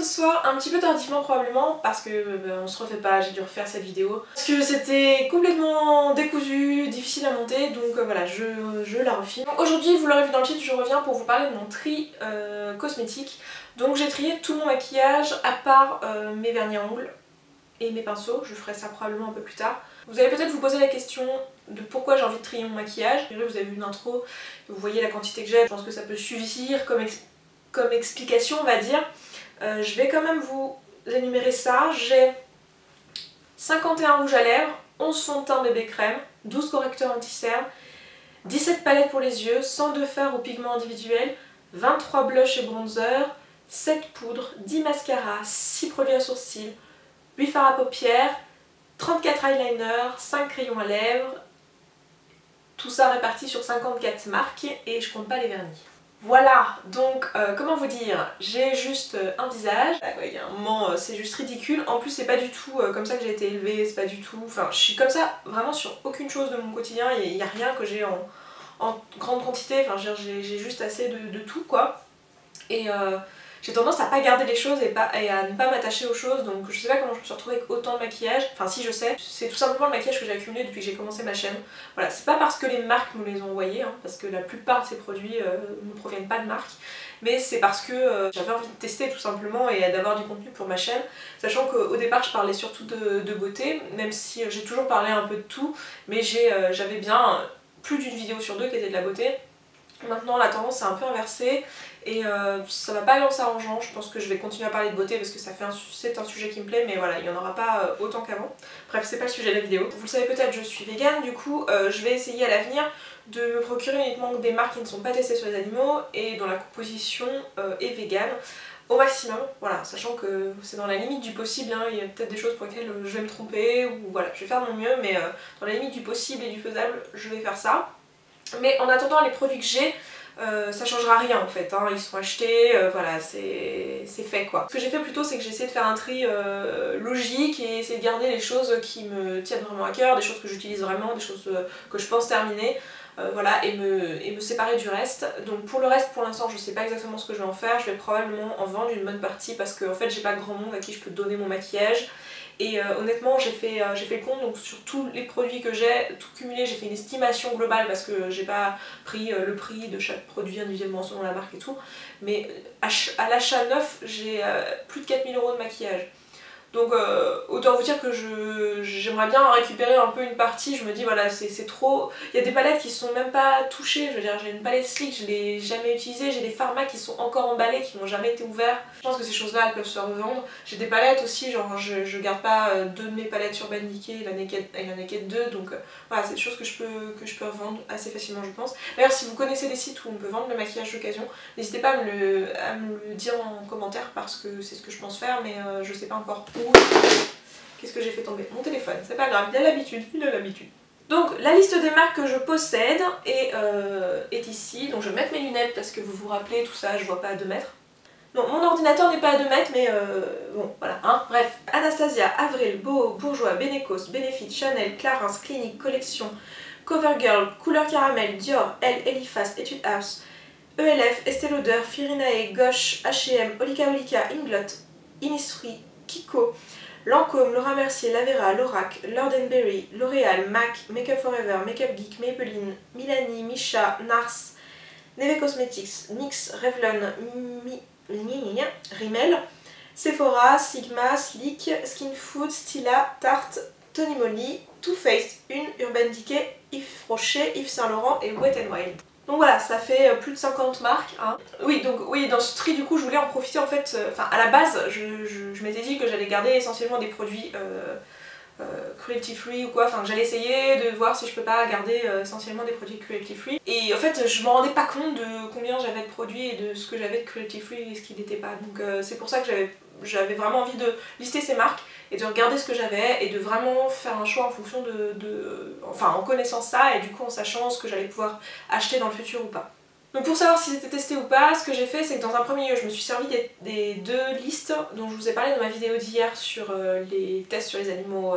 ce soir, un petit peu tardivement probablement, parce que on se refait pas, j'ai dû refaire cette vidéo. Parce que c'était complètement décousu, difficile à monter, donc voilà, je la refilme. Aujourd'hui, vous l'aurez vu dans le titre, je reviens pour vous parler de mon tri cosmétique. Donc j'ai trié tout mon maquillage, à part mes vernis à ongles et mes pinceaux, je ferai ça probablement un peu plus tard. Vous allez peut-être vous poser la question de pourquoi j'ai envie de trier mon maquillage. Vous avez vu une intro, vous voyez la quantité que j'ai, je pense que ça peut suffire comme explication on va dire. Je vais quand même vous énumérer ça. J'ai 51 rouges à lèvres, 11 fonds de teint bébé crème, 12 correcteurs anti-cerne, 17 palettes pour les yeux, 102 fards ou pigments individuels, 23 blushs et bronzers, 7 poudres, 10 mascaras, 6 produits à sourcils, 8 fards à paupières, 34 eyeliners, 5 crayons à lèvres, tout ça réparti sur 54 marques et je compte pas les vernis. Voilà, donc comment vous dire, j'ai juste un visage, il y a un moment c'est juste ridicule, en plus c'est pas du tout comme ça que j'ai été élevée, c'est pas du tout, enfin je suis comme ça vraiment sur aucune chose de mon quotidien, il n'y a rien que j'ai en grande quantité, enfin j'ai juste assez de tout quoi, et j'ai tendance à pas garder les choses et à ne pas m'attacher aux choses, donc je sais pas comment je me suis retrouvée avec autant de maquillage, enfin si je sais, c'est tout simplement le maquillage que j'ai accumulé depuis que j'ai commencé ma chaîne. Voilà, c'est pas parce que les marques nous les ont envoyés, hein, parce que la plupart de ces produits ne proviennent pas de marques, mais c'est parce que j'avais envie de tester tout simplement et d'avoir du contenu pour ma chaîne, sachant qu'au départ je parlais surtout de beauté, même si j'ai toujours parlé un peu de tout, mais j'avais bien plus d'une vidéo sur deux qui était de la beauté. Maintenant la tendance est un peu inversée et ça va pas aller en s'arrangeant, je pense que je vais continuer à parler de beauté parce que c'est un sujet qui me plaît, mais voilà, il n'y en aura pas autant qu'avant. Bref, c'est pas le sujet de la vidéo. Vous le savez peut-être, je suis végane, du coup je vais essayer à l'avenir de me procurer uniquement des marques qui ne sont pas testées sur les animaux et dont la composition est végane au maximum, voilà, sachant que c'est dans la limite du possible, hein, il y a peut-être des choses pour lesquelles je vais me tromper, ou voilà, je vais faire de mon mieux, mais dans la limite du possible et du faisable, je vais faire ça. Mais en attendant, les produits que j'ai, ça changera rien en fait, hein. Ils sont achetés, voilà, c'est fait quoi. Ce que j'ai fait plutôt, c'est que j'ai essayé de faire un tri logique et essayer de garder les choses qui me tiennent vraiment à cœur, des choses que j'utilise vraiment, des choses que je pense terminer, voilà, et me séparer du reste. Donc pour le reste, pour l'instant, je sais pas exactement ce que je vais en faire, je vais probablement en vendre une bonne partie parce que en fait j'ai pas grand monde à qui je peux donner mon maquillage. Et honnêtement j'ai fait le compte, donc sur tous les produits que j'ai, tout cumulé, j'ai fait une estimation globale parce que j'ai pas pris le prix de chaque produit individuellement selon la marque et tout, mais à l'achat neuf j'ai plus de 4000 € de maquillage. Donc autant vous dire que j'aimerais bien récupérer un peu une partie, je me dis voilà c'est trop, il y a des palettes qui sont même pas touchées, je veux dire j'ai une palette Sleek, je l'ai jamais utilisée, j'ai des pharma qui sont encore emballés, qui n'ont jamais été ouverts, je pense que ces choses là elles peuvent se revendre. J'ai des palettes aussi, genre je garde pas deux de mes palettes Urban Decay et la Naked 2, donc voilà c'est des choses que je peux revendre assez facilement je pense. D'ailleurs si vous connaissez des sites où on peut vendre le maquillage d'occasion, n'hésitez pas à me le dire en commentaire parce que c'est ce que je pense faire, mais je sais pas encore où. Qu'est-ce que j'ai fait tomber? Mon téléphone, c'est pas grave, il a l'habitude, il a l'habitude. Donc la liste des marques que je possède est ici, donc je vais mettre mes lunettes parce que vous vous rappelez tout ça, je vois pas à 2 mètres. Non, mon ordinateur n'est pas à 2 mètres, mais bon, voilà, hein. Bref, Anastasia, Avril, Boho, Bourjois, Benecos, Benefit, Chanel, Clarins, Clinique, Collection, Covergirl, Couleur Caramel, Dior, Elle, Eliphas, Etude House, ELF, Estée Lauder, Firinae, Gauche, H&M, Olika Olika, Inglot, Innisfree, Kiko, Lancôme, Laura Mercier, Lavera, Lorac, Lord & Berry, L'Oréal, MAC, Makeup Forever, Makeup Geek, Maybelline, Milani, Misha, Nars, Neve Cosmetics, NYX, Revlon, Rimmel, Sephora, Sigma, Sleek, Skin Food, Stila, Tarte, Tony Moly, Too Faced, Urban Decay, Yves Rocher, Yves Saint Laurent et Wet n Wild. Donc voilà, ça fait plus de 50 marques, hein. Oui, donc oui, dans ce tri du coup je voulais en profiter en fait, enfin à la base je m'étais dit que j'allais garder essentiellement des produits cruelty free ou quoi, enfin j'allais essayer de voir si je peux pas garder essentiellement des produits cruelty free, et en fait je me rendais pas compte de combien j'avais de produits et de ce que j'avais de cruelty free et ce qui n'était pas, donc c'est pour ça que j'avais vraiment envie de lister ces marques et de regarder ce que j'avais et de vraiment faire un choix en fonction enfin en connaissant ça et du coup en sachant ce que j'allais pouvoir acheter dans le futur ou pas. Donc pour savoir si c'était testé ou pas, ce que j'ai fait c'est que dans un premier lieu je me suis servi des deux listes dont je vous ai parlé dans ma vidéo d'hier sur les tests sur les animaux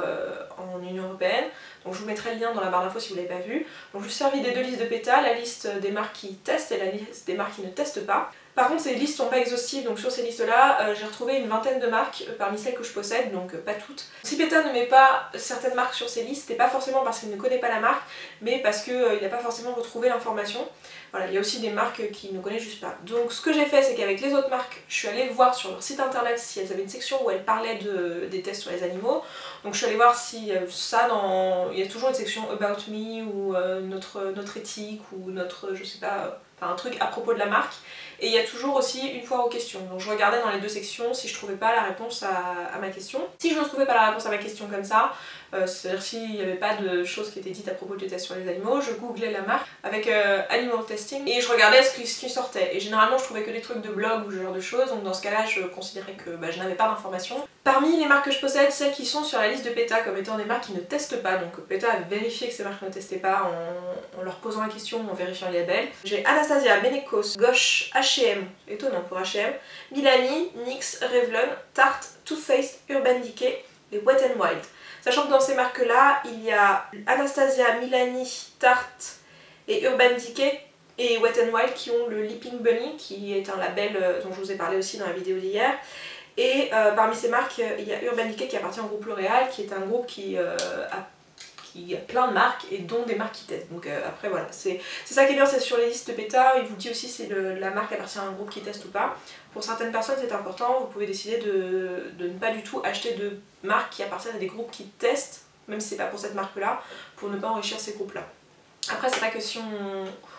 en Union Européenne. Donc je vous mettrai le lien dans la barre d'infos si vous ne l'avez pas vu. Donc je me suis servi des deux listes de PETA, la liste des marques qui testent et la liste des marques qui ne testent pas. Par contre ces listes sont pas exhaustives, donc sur ces listes là j'ai retrouvé une vingtaine de marques parmi celles que je possède, donc pas toutes. Si PETA ne met pas certaines marques sur ses listes, c'est pas forcément parce qu'il ne connaît pas la marque, mais parce qu'il n'a pas forcément retrouvé l'information. Voilà, il y a aussi des marques qu'il ne connaît juste pas. Donc ce que j'ai fait, c'est qu'avec les autres marques, je suis allée voir sur leur site internet si elles avaient une section où elles parlaient des tests sur les animaux. Donc je suis allée voir si ça il y a toujours une section About Me ou notre éthique ou notre, je sais pas, enfin un truc à propos de la marque. Et il y a toujours aussi une foire aux questions. Donc je regardais dans les deux sections si je trouvais pas la réponse à ma question. Si je ne trouvais pas la réponse à ma question comme ça, c'est-à-dire s'il n'y avait pas de choses qui étaient dites à propos du test sur les animaux, je googlais la marque avec Animal Testing et je regardais ce qui sortait. Et généralement je trouvais que des trucs de blog ou ce genre de choses, donc dans ce cas-là je considérais que je n'avais pas d'informations. Parmi les marques que je possède, celles qui sont sur la liste de PETA comme étant des marques qui ne testent pas, donc PETA a vérifié que ces marques ne testaient pas en leur posant la question ou en vérifiant les labels. J'ai Anastasia, Benecos, Gosh, H&M, étonnant pour H&M, Milani, NYX, Revlon, Tarte, Too Faced, Urban Decay et Wet n Wild. Sachant que dans ces marques-là, il y a Anastasia, Milani, Tarte et Urban Decay et Wet n Wild qui ont le Leaping Bunny, qui est un label dont je vous ai parlé aussi dans la vidéo d'hier. Et parmi ces marques, il y a Urban Decay qui appartient au groupe L'Oréal, qui est un groupe qui a plein de marques et dont des marques qui testent. Donc après voilà, c'est ça qui est bien, c'est sur les listes de PETA, il vous dit aussi si la marque appartient à un groupe qui teste ou pas. Pour certaines personnes c'est important, vous pouvez décider de ne pas du tout acheter de marques qui appartiennent à des groupes qui testent, même si c'est pas pour cette marque là, pour ne pas enrichir ces groupes là. Après c'est vrai que si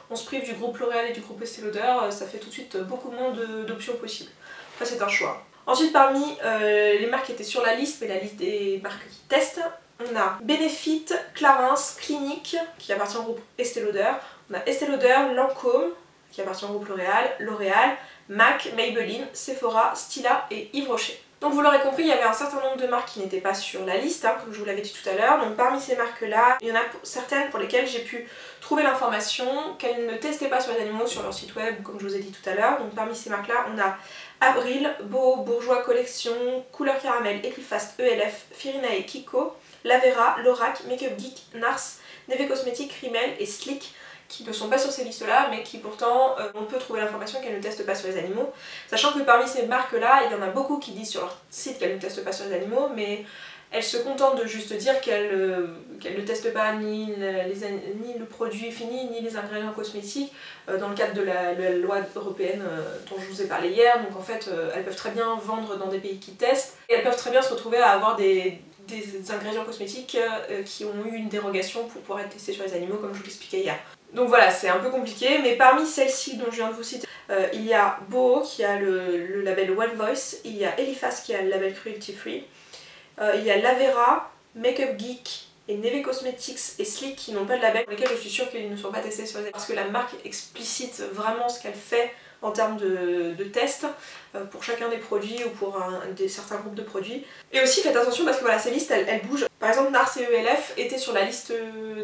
on se prive du groupe L'Oréal et du groupe Estée Lauder, ça fait tout de suite beaucoup moins d'options possibles. Après c'est un choix. Ensuite parmi les marques qui étaient sur la liste, mais la liste des marques qui testent, on a Benefit, Clarins, Clinique, qui appartient au groupe Estée Lauder. On a Estée Lauder, Lancôme, qui appartient au groupe L'Oréal, MAC, Maybelline, Sephora, Stila et Yves Rocher. Donc vous l'aurez compris, il y avait un certain nombre de marques qui n'étaient pas sur la liste, comme je vous l'avais dit tout à l'heure. Donc parmi ces marques-là, il y en a certaines pour lesquelles j'ai pu trouver l'information qu'elles ne testaient pas sur les animaux sur leur site web, comme je vous ai dit tout à l'heure. Donc parmi ces marques-là, on a Avril, Beau, Bourgeois Collection, Couleur Caramel, Equifast, ELF, Firinae, Kiko, Lavera, Lorac, Makeup Geek, Nars, Neve Cosmetics, Rimmel et Slick, qui ne sont pas sur ces listes-là, mais qui pourtant, on peut trouver l'information qu'elles ne testent pas sur les animaux. Sachant que parmi ces marques-là, il y en a beaucoup qui disent sur leur site qu'elles ne testent pas sur les animaux, mais elles se contentent de juste dire qu'elles ne testent pas ni le produit fini, ni les ingrédients cosmétiques, dans le cadre de la loi européenne dont je vous ai parlé hier. Donc en fait, elles peuvent très bien vendre dans des pays qui testent, et elles peuvent très bien se retrouver à avoir des ingrédients cosmétiques qui ont eu une dérogation pour pouvoir être testés sur les animaux, comme je vous l'expliquais hier. Donc voilà, c'est un peu compliqué, mais parmi celles-ci dont je viens de vous citer, il y a Boho qui a le label One Voice, il y a Elifas qui a le label Cruelty Free, il y a Lavera, Makeup Geek et Neve Cosmetics et Slick qui n'ont pas de label, pour lesquels je suis sûre qu'ils ne sont pas testés sur les animaux, parce que la marque explicite vraiment ce qu'elle fait en termes de tests pour chacun des produits ou pour certains groupes de produits. Et aussi faites attention parce que voilà, ces listes elles bougent. Par exemple Nars et ELF étaient sur la liste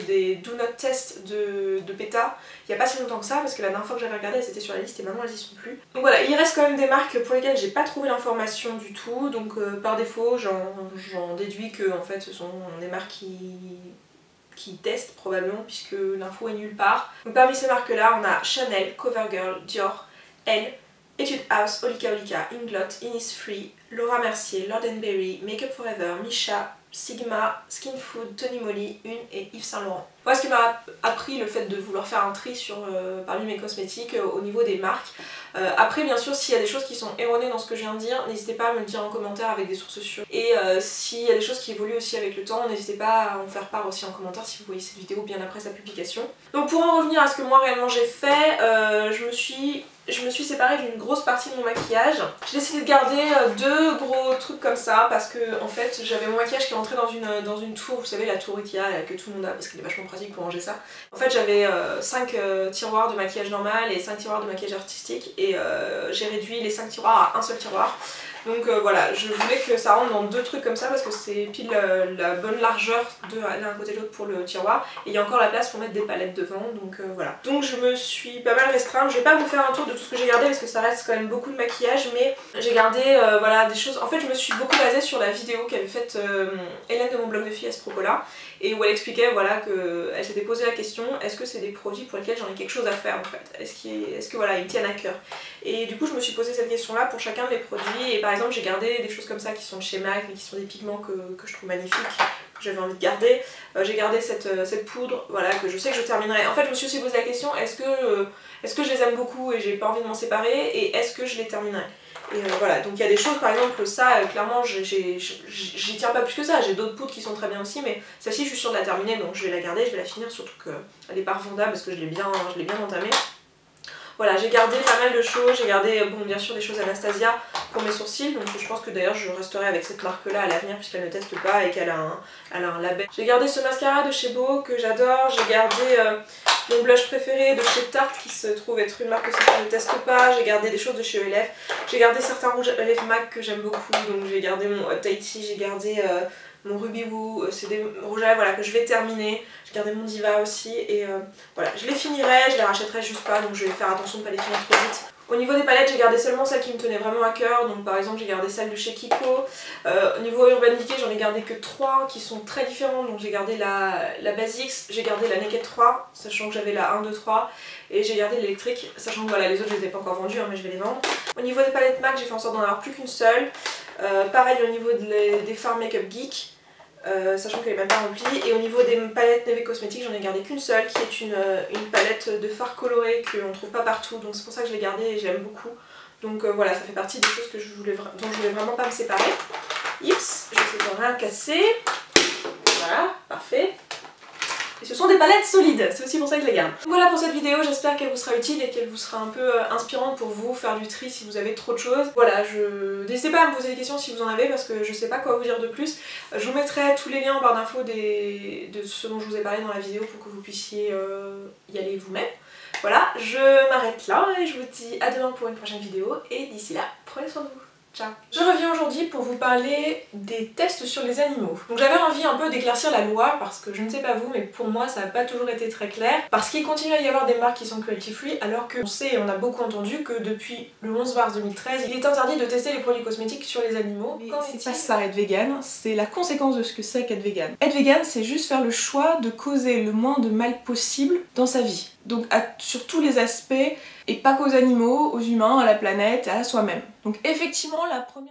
des Do Not Test de PETA il n'y a pas si longtemps que ça, parce que la dernière fois que j'avais regardé elles étaient sur la liste et maintenant elles y sont plus. Donc voilà, il reste quand même des marques pour lesquelles j'ai pas trouvé l'information du tout, donc par défaut j'en déduis que en fait ce sont des marques qui testent probablement, puisque l'info est nulle part. Donc parmi ces marques là on a Chanel, CoverGirl, Dior, Elle, Etude House, Olika Olika, Inglot, Innisfree, Laura Mercier, Lord & Berry, Make Up For Ever, Misha, Sigma, Skin Food, Tony Moly, Une et Yves Saint Laurent. Moi, ce qui m'a appris le fait de vouloir faire un tri parmi mes cosmétiques au niveau des marques. Après, bien sûr, s'il y a des choses qui sont erronées dans ce que je viens de dire, n'hésitez pas à me le dire en commentaire avec des sources sûres. Et s'il y a des choses qui évoluent aussi avec le temps, n'hésitez pas à en faire part aussi en commentaire si vous voyez cette vidéo bien après sa publication. Donc pour en revenir à ce que moi réellement j'ai fait, je me suis séparée d'une grosse partie de mon maquillage. J'ai décidé de garder deux gros trucs comme ça parce que en fait j'avais mon maquillage qui rentrait dans une tour, vous savez la tour Ikea que tout le monde a parce qu'elle est vachement pratique pour ranger ça. En fait j'avais 5 tiroirs de maquillage normal et 5 tiroirs de maquillage artistique et j'ai réduit les 5 tiroirs à un seul tiroir. Donc voilà, je voulais que ça rentre dans deux trucs comme ça parce que c'est pile la bonne largeur de l'un côté de l'autre pour le tiroir. Et il y a encore la place pour mettre des palettes devant, donc voilà. Donc je me suis pas mal restreinte. Je vais pas vous faire un tour de tout ce que j'ai gardé parce que ça reste quand même beaucoup de maquillage, mais j'ai gardé voilà, des choses. En fait je me suis beaucoup basée sur la vidéo qu'avait faite Hélène de mon blog de filles à ce propos-là, et où elle expliquait voilà, qu'elle s'était posé la question, est-ce que c'est des produits pour lesquels j'en ai quelque chose à faire en fait, est-ce que voilà, ils me tiennent à cœur. Et du coup je me suis posé cette question là pour chacun de mes produits, et par exemple j'ai gardé des choses comme ça qui sont de chez MAC mais qui sont des pigments que je trouve magnifiques, que j'avais envie de garder. J'ai gardé cette poudre, voilà, que je sais que je terminerai. En fait je me suis aussi posé la question, est-ce que je les aime beaucoup et j'ai pas envie de m'en séparer, et est-ce que je les terminerai. Et voilà, donc il y a des choses, par exemple ça, clairement j'y tiens pas plus que ça, j'ai d'autres poudres qui sont très bien aussi, mais celle-ci je suis sûre de la terminer, donc je vais la garder, je vais la finir, surtout qu'elle est pas revendable parce que je l'ai bien entamée. Voilà, j'ai gardé pas mal de choses, j'ai gardé bon, bien sûr des choses Anastasia pour mes sourcils, donc je pense que d'ailleurs je resterai avec cette marque là à l'avenir puisqu'elle ne teste pas et qu'elle a un label. J'ai gardé ce mascara de chez Beau que j'adore, j'ai gardé mon blush préféré de chez Tarte qui se trouve être une marque aussi que je ne teste pas, j'ai gardé des choses de chez ELF, j'ai gardé certains rouges à lèvres MAC que j'aime beaucoup, donc j'ai gardé mon Tahiti, j'ai gardé mon Ruby Woo, c'est des rouges à lèvres voilà, que je vais terminer. J'ai gardé mon Diva aussi et voilà, je les finirai, je les rachèterai juste pas, donc je vais faire attention de ne pas les finir trop vite. Au niveau des palettes, j'ai gardé seulement celles qui me tenaient vraiment à cœur, donc par exemple j'ai gardé celle de chez Kiko. Au niveau Urban Decay, j'en ai gardé que 3 qui sont très différentes, donc j'ai gardé la Basics, j'ai gardé la Naked 3, sachant que j'avais la 1, 2, 3, et j'ai gardé l'électrique, sachant que voilà, les autres je les ai pas encore vendues, hein, mais je vais les vendre. Au niveau des palettes MAC, j'ai fait en sorte d'en avoir plus qu'une seule. Pareil au niveau des fards Makeup Geek. Sachant qu'elle est même pas remplie, et au niveau des palettes Neve Cosmetics j'en ai gardé qu'une seule qui est une palette de fards colorés qu'on trouve pas partout, donc c'est pour ça que je l'ai gardée et je l'aime beaucoup. Donc voilà, ça fait partie des choses dont je voulais vraiment pas me séparer. Yips, je sais de rien casser. Voilà, parfait. Et ce sont des palettes solides, c'est aussi pour ça que je les garde. Voilà pour cette vidéo, j'espère qu'elle vous sera utile et qu'elle vous sera un peu inspirante pour vous faire du tri si vous avez trop de choses. Voilà, n'hésitez pas à me poser des questions si vous en avez parce que je sais pas quoi vous dire de plus. Je vous mettrai tous les liens en barre d'infos de ce dont je vous ai parlé dans la vidéo pour que vous puissiez y aller vous-même. Voilà, je m'arrête là et je vous dis à demain pour une prochaine vidéo et d'ici là, prenez soin de vous. Ciao. Je reviens aujourd'hui pour vous parler des tests sur les animaux. Donc j'avais envie un peu d'éclaircir la loi parce que je ne sais pas vous mais pour moi ça n'a pas toujours été très clair parce qu'il continue à y avoir des marques qui sont cruelty free alors qu'on sait et on a beaucoup entendu que depuis le 11 mars 2013 il est interdit de tester les produits cosmétiques sur les animaux. C'est pas ça être vegan, c'est la conséquence de ce que c'est qu'être vegan. Être vegan c'est juste faire le choix de causer le moins de mal possible dans sa vie. Donc sur tous les aspects et pas qu'aux animaux, aux humains, à la planète et à soi-même. Donc effectivement la première